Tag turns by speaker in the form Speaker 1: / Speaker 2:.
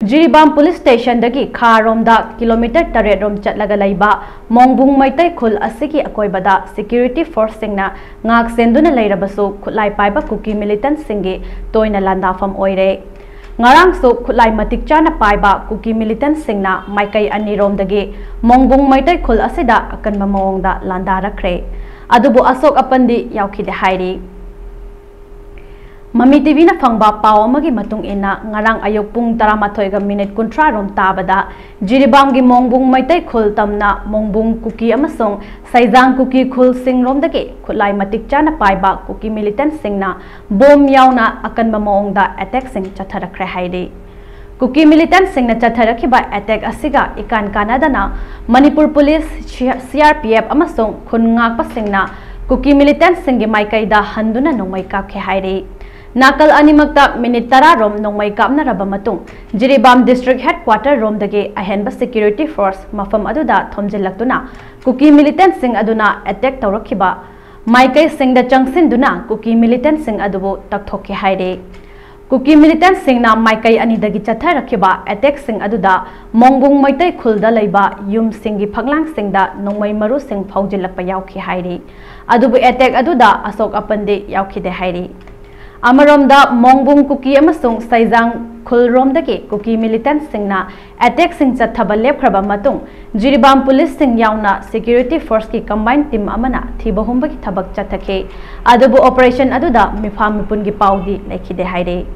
Speaker 1: Jiribam police station dagi kharomda kilometer 8 rom chatlaga laiba Mongbung Meitei Khul asigi akoibada security force singna ngak senduna leirabasu khulai paiba Kuki Militant Singi toina Landafam Oire Ngarang su khulai matik chana paiba Kuki Militant Singna Maikai anirom dagi Mongbung Meitei Khul asida akan mamongda Landarakhre adubu asok apandi yaukhide hairi MAMI TV na fangba pao amagi matung ina ngarang ayuk pung 13 kuntra rom tabada Jiribam gi Mongbung Meitei Khul tamna Mongbung Kuki amasong saizang Kuki Khul sing rom dage khulai matik chana paiba Kuki Militant singna bom yauna akan mamongda attack sing Tourakhre haide Kuki Militant singna Tourakhre attack asiga ikan kanadana Manipur Police CRPF amasong khungak pasingna Kuki Militant singi maikaida handuna nongmai kapkhe haide Nakal animakta minute 10 rom nongmai kapna raba matung Jiribam district headquarter rom dage ahenba security force mafam aduda thomjilaktuna Kuki Militant sing aduna attack tawrakhiba Maikai singda changsin duna Kuki Militant sing adubu takthokke haire Kuki Militant singna Maikai ani dagi chatharakhiba attack sing aduda Mongbung Meitei Khulda leiba yum singi phaglang singda nongmai maru sing phaujilakpa yaukhi haire adubu attack aduda asok apande yaukhide haire Amaromda Mongbung Kuki amasung saizang Khul romdagi Kuki Militant singna attack sing chathaba lepkhraba matung Jiribam police sing yauna security force ki combined team amana thibahumba ki thabak chathake adubu operation aduda mifam mipun gi paudi laikhide haire